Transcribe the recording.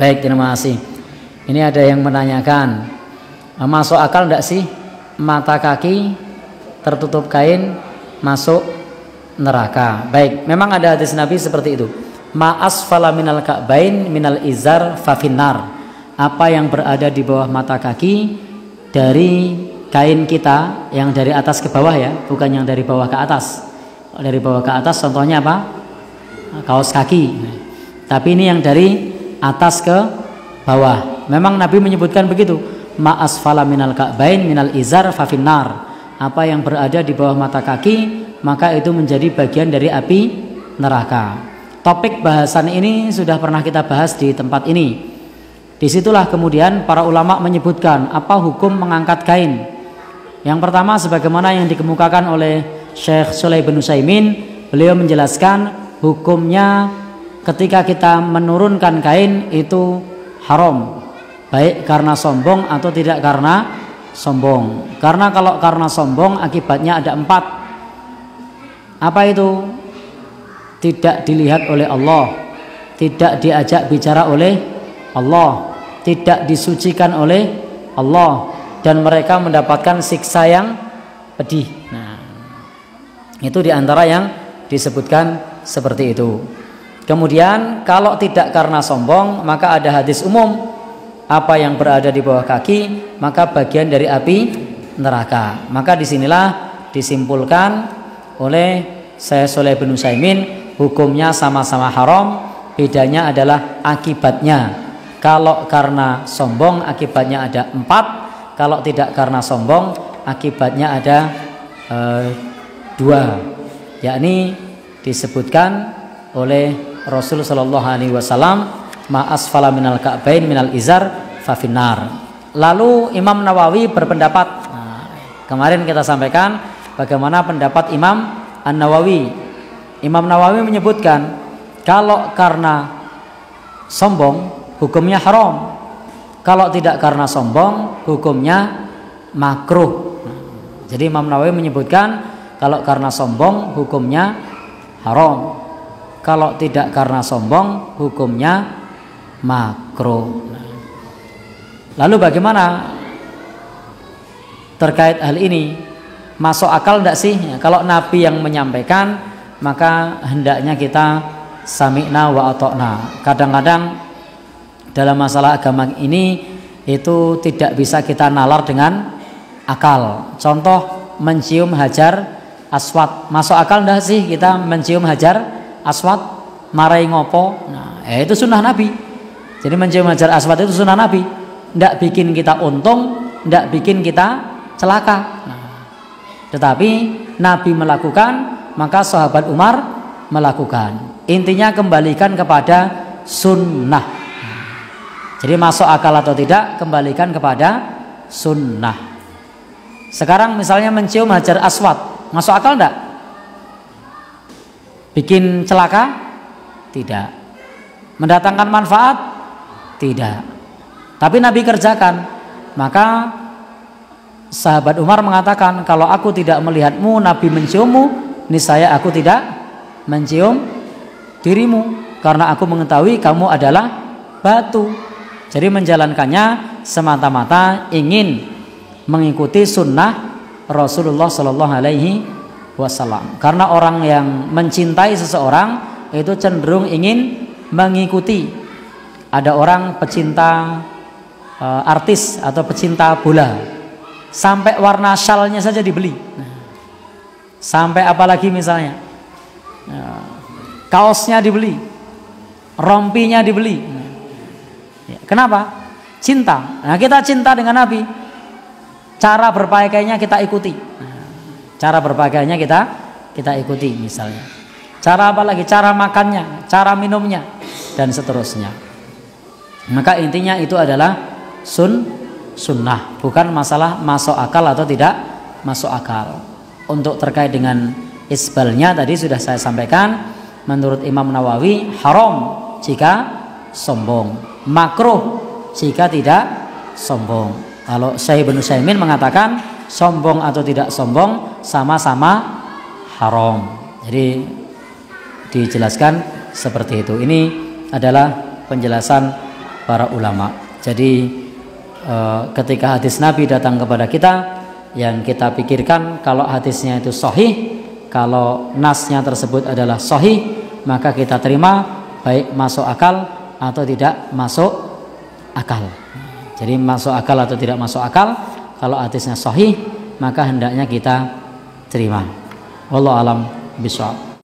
Baik, terima kasih. Ini ada yang menanyakan, masuk akal enggak sih mata kaki tertutup kain masuk neraka? Baik, memang ada hadis Nabi seperti itu. Ma asfala minal ka'bain minal izar fafinnar. Apa yang berada di bawah mata kaki dari kain kita, yang dari atas ke bawah ya, bukan yang dari bawah ke atas. Dari bawah ke atas contohnya apa? Kaos kaki. Tapi ini yang dari atas ke bawah. Memang Nabi menyebutkan begitu. Ma asfala minal ka'bain minal izar fafinnar. Apa yang berada di bawah mata kaki maka itu menjadi bagian dari api neraka. Topik bahasan ini sudah pernah kita bahas di tempat ini. Disitulah kemudian para ulama menyebutkan apa hukum mengangkat kain. Yang pertama, sebagaimana yang dikemukakan oleh Syekh Shalih bin Utsaimin, beliau menjelaskan hukumnya ketika kita menurunkan kain itu haram, baik karena sombong atau tidak karena sombong. Karena kalau karena sombong akibatnya ada 4. Apa itu? Tidak dilihat oleh Allah, tidak diajak bicara oleh Allah, tidak disucikan oleh Allah, dan mereka mendapatkan siksa yang pedih. Nah, itu diantara yang disebutkan seperti itu. Kemudian kalau tidak karena sombong, maka ada hadis umum, apa yang berada di bawah kaki maka bagian dari api neraka. Maka disinilah disimpulkan oleh Syekh Shalih bin Utsaimin, hukumnya sama-sama haram, bedanya adalah akibatnya. Kalau karena sombong akibatnya ada 4, kalau tidak karena sombong akibatnya ada 2, yakni disebutkan oleh Rasul sallallahu alaihi wasallam, ma asfala minal ka'bain minal izar fafinnar. Lalu Imam Nawawi berpendapat, kemarin kita sampaikan bagaimana pendapat Imam An-Nawawi. Imam Nawawi menyebutkan kalau karena sombong hukumnya haram, kalau tidak karena sombong hukumnya makruh. Jadi Imam Nawawi menyebutkan kalau karena sombong hukumnya haram, kalau tidak karena sombong hukumnya makruh. Lalu bagaimana terkait hal ini? Masuk akal tidak sih? Kalau Nabi yang menyampaikan maka hendaknya kita sami'na wa ata'na. Kadang-kadang dalam masalah agama ini itu tidak bisa kita nalar dengan akal. Contoh mencium hajar aswad, masuk akal enggak sih kita mencium hajar aswad? Marai ngopo? Nah, itu sunnah Nabi. Jadi mencium hajar aswad itu sunnah Nabi. Enggak bikin kita untung, enggak bikin kita celaka. Nah, tetapi Nabi melakukan, maka sahabat Umar melakukan. Intinya kembalikan kepada sunnah. Jadi masuk akal atau tidak, kembalikan kepada sunnah. Sekarang misalnya mencium hajar aswad, masuk akal enggak? Bikin celaka? Tidak. Mendatangkan manfaat? Tidak. Tapi Nabi kerjakan. Maka sahabat Umar mengatakan, kalau aku tidak melihatmu Nabi menciummu, niscaya aku tidak mencium dirimu, karena aku mengetahui kamu adalah batu. Jadi menjalankannya semata-mata ingin mengikuti sunnah Rasulullah Sallallahu Alaihi Wasallam. Karena orang yang mencintai seseorang itu cenderung ingin mengikuti. Ada orang pecinta artis atau pecinta bola, sampai warna syalnya saja dibeli. Sampai apalagi misalnya kaosnya dibeli, rompinya dibeli. Kenapa? Cinta. Nah, kita cinta dengan Nabi, cara berpakaiannya kita ikuti. Cara berpakaiannya kita ikuti misalnya. Cara apa lagi? Cara makannya, cara minumnya, dan seterusnya. Maka intinya itu adalah sunnah, bukan masalah masuk akal atau tidak masuk akal. Untuk terkait dengan isbalnya tadi sudah saya sampaikan, menurut Imam Nawawi haram jika sombong, makruh jika tidak sombong. Kalau Syekh bin Utsaimin mengatakan sombong atau tidak sombong sama-sama haram. Jadi dijelaskan seperti itu. Ini adalah penjelasan para ulama. Jadi ketika hadis Nabi datang kepada kita, yang kita pikirkan kalau hadisnya itu sahih, kalau nasnya tersebut adalah sahih, maka kita terima, baik masuk akal atau tidak masuk akal. Jadi masuk akal atau tidak masuk akal, kalau hadisnya sahih maka hendaknya kita terima. Wallahu alam bishawab.